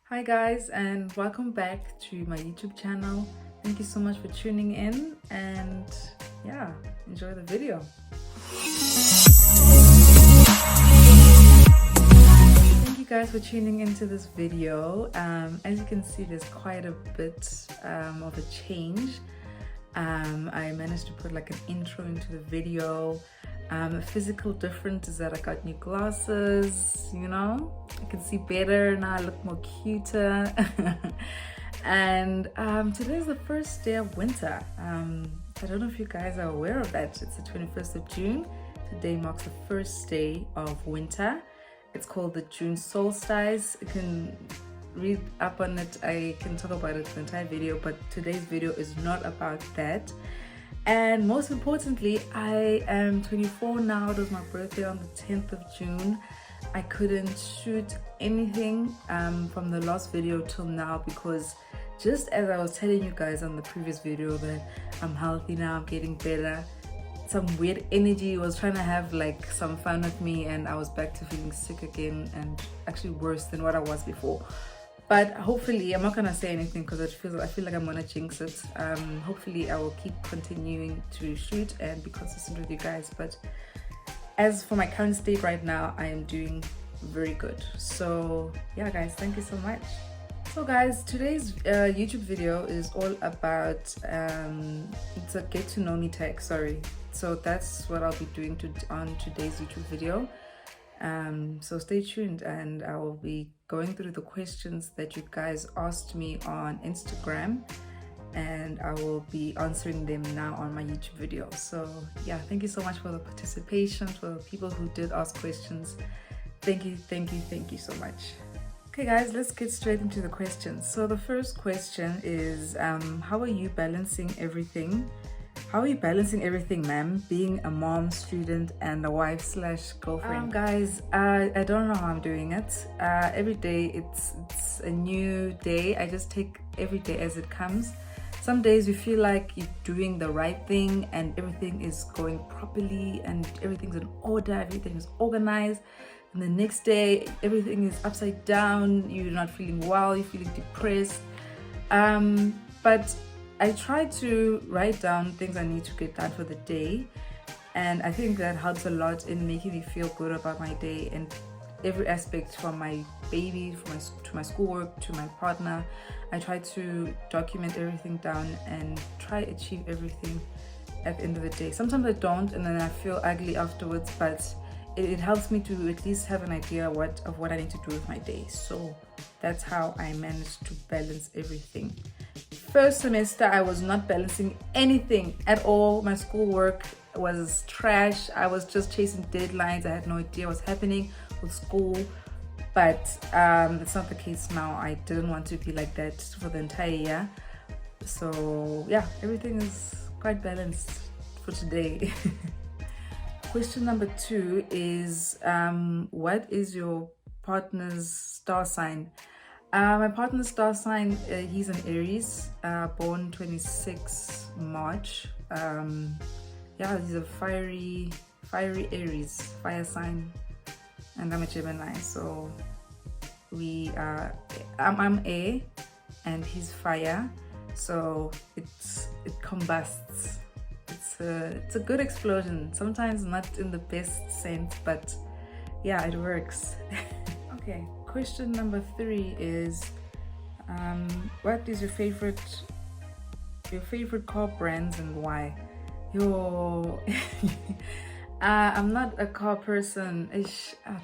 Hi guys, and welcome back to my YouTube channel. Thank you so much for tuning in, and yeah, enjoy the video. Thank you guys for tuning into this video. As you can see, there's quite a bit of a change. I managed to put like an intro into the video. A physical difference is that I got new glasses, I can see better now, I look more cuter. And today's the first day of winter. I don't know if you guys are aware of that. It's the 21st of June. Today marks the first day of winter. It's called the June solstice. You can read up on it. I can talk about it in the entire video, but today's video is not about that. And most importantly, I am 24 now. It was my birthday on the 10th of June. I couldn't shoot anything from the last video till now because just as I was telling you guys on the previous video that I'm healthy now, I'm getting better, some weird energy was trying to have like some fun with me, and I was back to feeling sick again, and actually worse than what I was before. But hopefully, I'm not gonna say anything because I feel like I'm gonna jinx it. Hopefully I will keep continuing to shoot and be consistent with you guys. But as for my current state right now, I am doing very good. So yeah guys, thank you so much. So guys, today's YouTube video is all about it's a get to know me tag, sorry. So that's what I'll be doing on today's YouTube video. So stay tuned, and I will be going through the questions that you guys asked me on Instagram, and I will be answering them now on my YouTube video. So yeah, thank you so much for the participation, for the people who did ask questions. Thank you so much. Okay guys, let's get straight into the questions. So the first question is, how are you balancing everything? How are you balancing everything, ma'am? Being a mom, student, and a wife/girlfriend. Guys, I don't know how I'm doing it. Every day it's a new day. I just take every day as it comes. Some days you feel like you're doing the right thing and everything is going properly and everything's in order, everything is organized. And the next day, everything is upside down. You're not feeling well, you're feeling depressed. But I try to write down things I need to get done for the day, and I think that helps a lot in making me feel good about my day and every aspect, from my baby to my schoolwork to my partner. I try to document everything down and try to achieve everything at the end of the day. Sometimes I don't, and then I feel ugly afterwards, but it helps me to at least have an idea of what I need to do with my day. So that's how I managed to balance everything. First semester, I was not balancing anything at all. My schoolwork was trash. I was just chasing deadlines. I had no idea what's happening with school. But it's not the case now. I didn't want to be like that for the entire year. So yeah, everything is quite balanced for today. Question number 2 is, what is your partner's star sign? My partner's star sign, he's an Aries, born 26 March. Yeah, he's a fiery Aries, fire sign, and I'm a Gemini. So I'm air and he's fire, so it combusts. It's a good explosion. Sometimes not in the best sense, but yeah, it works. Okay, question number 3 is, what is your favorite car brands and why? I'm not a car person. I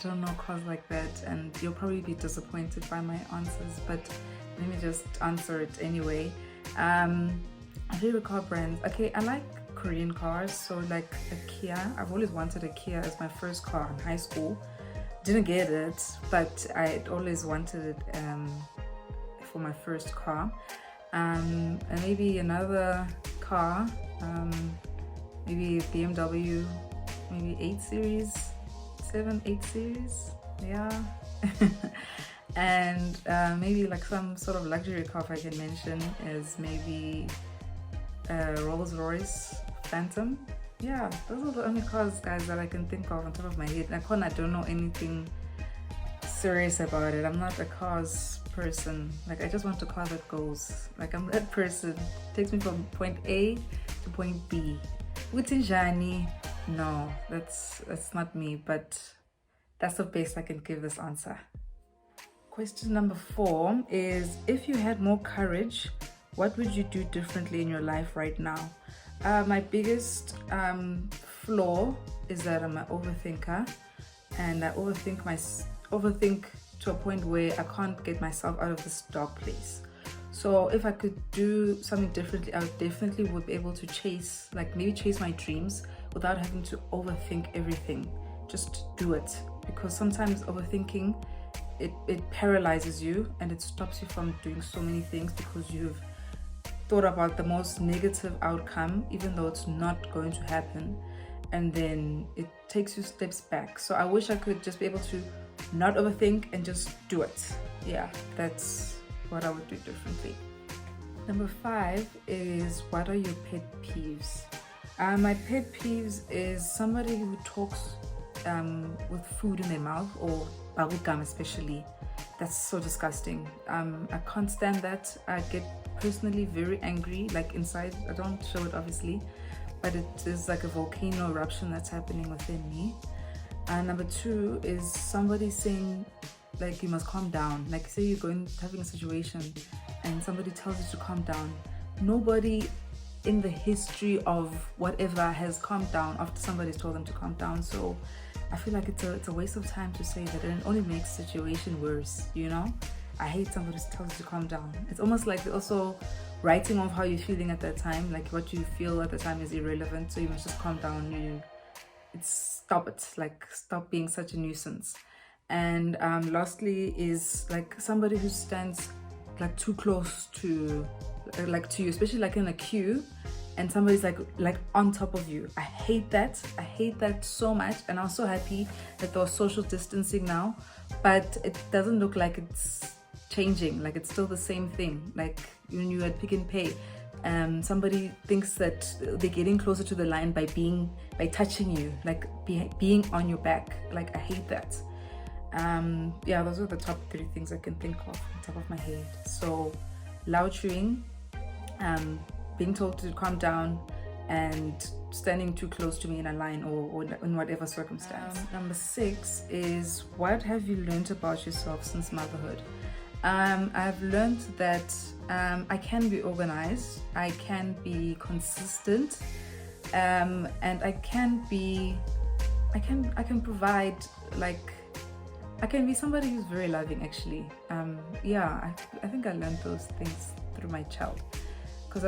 don't know cars like that, and you'll probably be disappointed by my answers, but let me just answer it anyway. My favorite car brands. Okay, I like Korean cars, so like a Kia. I've always wanted a Kia as my first car in high school. Didn't get it, but I always wanted it for my first car. And maybe another car, maybe BMW, maybe 8 Series, 8 Series, yeah. And maybe like some sort of luxury car, if I can mention, is maybe Rolls-Royce Phantom. Yeah, those are the only cars, guys, that I can think of on top of my head. I don't know anything serious about it. I'm not a cars person. Like, I just want a car that goes. Like, I'm that person. Takes me from point A to point B. Utinjani, no, that's not me, but that's the best I can give this answer. Question number 4 is, if you had more courage, what would you do differently in your life right now? My biggest flaw is that I'm an overthinker, and I overthink to a point where I can't get myself out of this dark place. So if I could do something differently, I would definitely would be able to chase my dreams without having to overthink everything. Just do it, because sometimes overthinking, it paralyzes you and it stops you from doing so many things because you've thought about the most negative outcome, even though it's not going to happen, and then it takes you steps back. So I wish I could just be able to not overthink and just do it. Yeah, that's what I would do differently. Number 5 is, what are your pet peeves? My pet peeves is somebody who talks with food in their mouth, or bubble gum especially. That's so disgusting. I can't stand that. I get personally very angry, like inside. I don't show it obviously, but it is like a volcano eruption that's happening within me. And number 2 is somebody saying, like, you must calm down. Like, say you're having a situation and somebody tells you to calm down. Nobody in the history of whatever has calmed down after somebody's told them to calm down. So I feel like it's a waste of time to say that, and it only makes the situation worse, you know? I hate somebody who tells you to calm down. It's almost like also writing off how you're feeling at that time. Like, what you feel at the time is irrelevant, so you must just calm down. Stop it. Like, stop being such a nuisance. And lastly is like somebody who stands like too close to you, especially like in a queue, and somebody's like on top of you. I hate that. I hate that so much. And I'm so happy that there was social distancing now, but it doesn't look like it's changing. Like, it's still the same thing. Like when you had Pick n Pay, somebody thinks that they're getting closer to the line by touching you, like being on your back. Like, I hate that. Yeah, those are the top 3 things I can think of on top of my head. So, loud chewing, being told to calm down, and standing too close to me in a line or in whatever circumstance. Number 6 is, what have you learned about yourself since motherhood? I've learned that I can be organized, I can be consistent, and I can provide, like, I can be somebody who's very loving, actually. Yeah, I think I learned those things through my child, because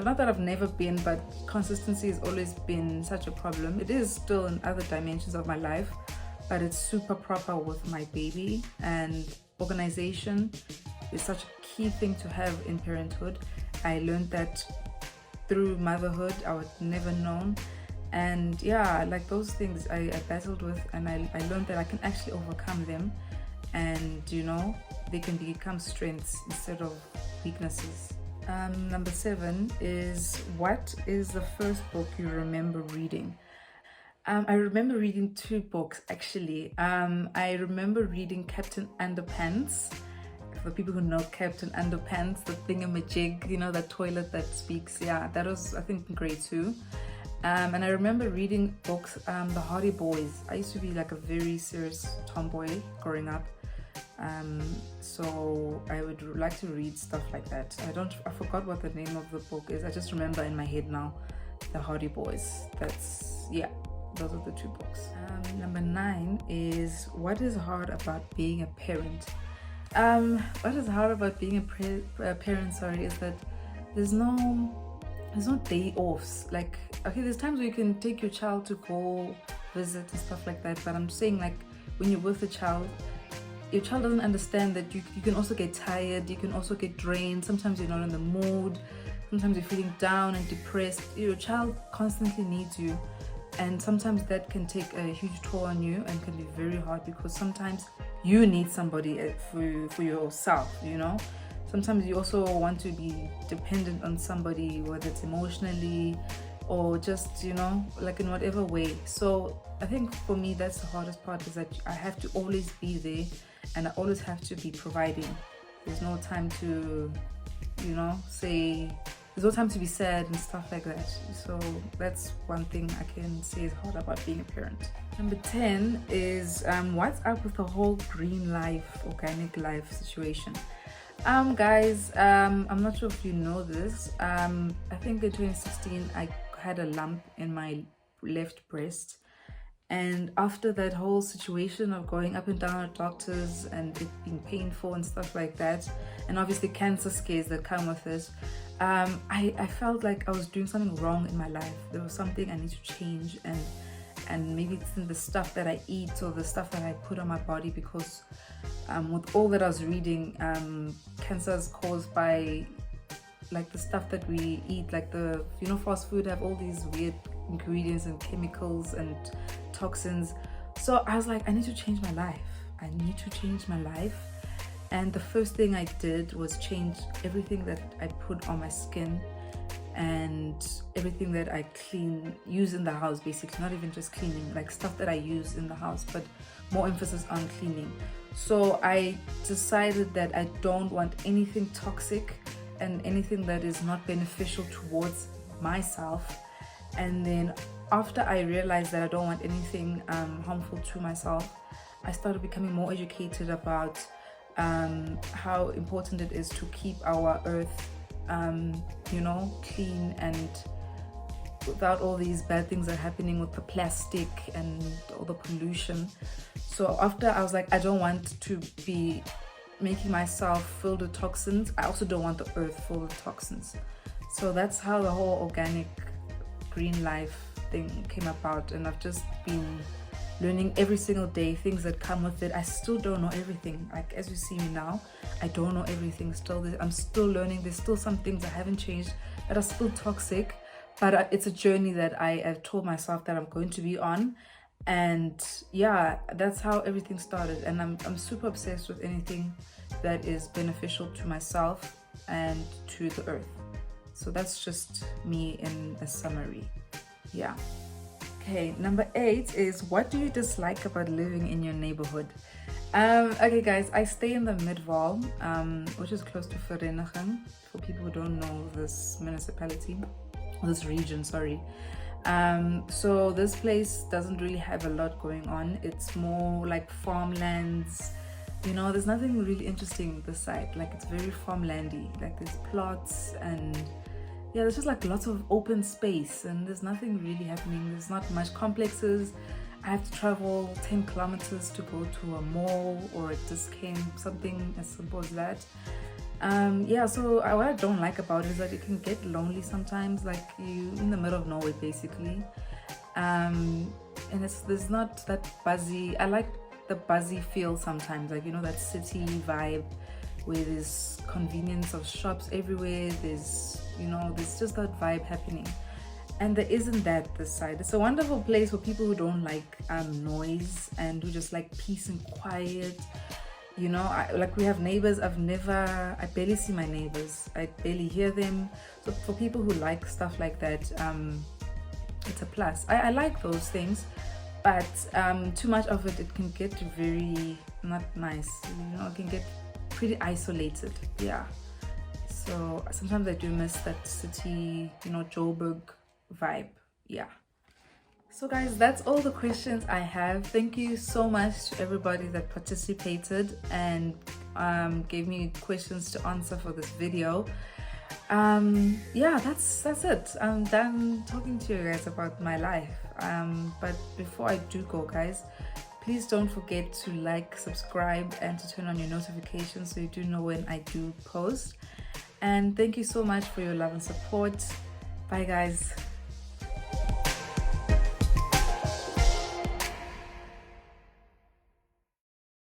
not that I've never been, but consistency has always been such a problem. It is still in other dimensions of my life, but it's super proper with my baby. And organization is such a key thing to have in parenthood. I learned that through motherhood. I would never known. And yeah, like, those things I battled with, and I learned that I can actually overcome them, and they can become strengths instead of weaknesses. Number 7 is, what is the first book you remember reading? I remember reading 2 books, actually. I remember reading Captain Underpants. For people who know Captain Underpants, the thingamajig, that toilet that speaks. Yeah, that was, I think, in grade 2. And I remember reading books, The Hardy Boys. I used to be like a very serious tomboy growing up. So I would like to read stuff like that. I forgot what the name of the book is. I just remember in my head now, The Hardy Boys. Those are the 2 books. Number 9 is, what is hard about being a parent? What is hard about being a parent, is that there's no day offs. Like, okay, there's times where you can take your child to go visit and stuff like that, but I'm saying, like, when you're with a child, your child doesn't understand that you can also get tired, you can also get drained. Sometimes you're not in the mood, sometimes you're feeling down and depressed. Your child constantly needs you, and sometimes that can take a huge toll on you and can be very hard, because sometimes you need somebody for yourself. Sometimes you also want to be dependent on somebody, whether it's emotionally, or just, you know, like in whatever way. So I think for me that's the hardest part, is that I have to always be there and I always have to be providing. There's no time to, you know, say, there's no time to be sad and stuff like that. So that's one thing I can say is hard about being a parent. Number 10 is what's up with the whole green life, organic life situation. Guys, I'm not sure if you know this. I think in 2016 I had a lump in my left breast, and after that whole situation of going up and down at doctors and it being painful and stuff like that, and obviously cancer scares that come with it, I felt like I was doing something wrong in my life. There was something I need to change, and maybe it's in the stuff that I eat or the stuff that I put on my body, because with all that I was reading, cancer is caused by like the stuff that we eat, like the, you know, fast food have all these weird ingredients and chemicals and toxins. So I was like, I need to change my life. I need to change my life. And the first thing I did was change everything that I put on my skin and everything that I use in the house, basically. Not even just cleaning, like stuff that I use in the house, but more emphasis on cleaning. So I decided that I don't want anything toxic and anything that is not beneficial towards myself. And then after I realized that I don't want anything harmful to myself, I started becoming more educated about how important it is to keep our earth, you know, clean and without all these bad things that are happening with the plastic and all the pollution. So after I was like, I don't want to be making myself filled with toxins. I also don't want the earth full of toxins. So that's how the whole organic green life thing came about, and I've just been learning every single day things that come with it. I still don't know everything. Like as you see me now, I don't know everything still. I'm still learning. There's still some things that haven't changed that are still toxic, but it's a journey that I have told myself that I'm going to be on. And yeah, that's how everything started. And I'm super obsessed with anything that is beneficial to myself and to the earth. So that's just me in a summary. Yeah. Okay, number 8 is, what do you dislike about living in your neighborhood? Okay guys, I stay in the Midvaal, which is close to Vereeniging, for people who don't know this municipality, this region, sorry. So this place doesn't really have a lot going on. It's more like farmlands, you know, there's nothing really interesting this side. Like it's very farmlandy, like there's plots and yeah, there's just like lots of open space and there's nothing really happening. There's not much complexes. I have to travel 10 kilometers to go to a mall or a discount, something as simple as that. Yeah, so what I don't like about it is that it can get lonely sometimes, like you in the middle of nowhere basically. And there's not that buzzy. I like the buzzy feel sometimes, like, you know, that city vibe where there's convenience of shops everywhere, there's, you know, there's just that vibe happening. And there isn't that this side. It's a wonderful place for people who don't like noise and who just like peace and quiet. You know, like we have neighbors. I barely see my neighbors. I barely hear them. So for people who like stuff like that, it's a plus. I like those things, but too much of it, it can get very not nice. You know, it can get pretty isolated. Yeah. So sometimes I do miss that city, you know, Joburg vibe. Yeah. So guys, that's all the questions I have. Thank you so much to everybody that participated and gave me questions to answer for this video. Yeah, that's it. I'm done talking to you guys about my life. But before I do go, guys, please don't forget to like, subscribe, and to turn on your notifications so you do know when I do post. And thank you so much for your love and support. Bye guys.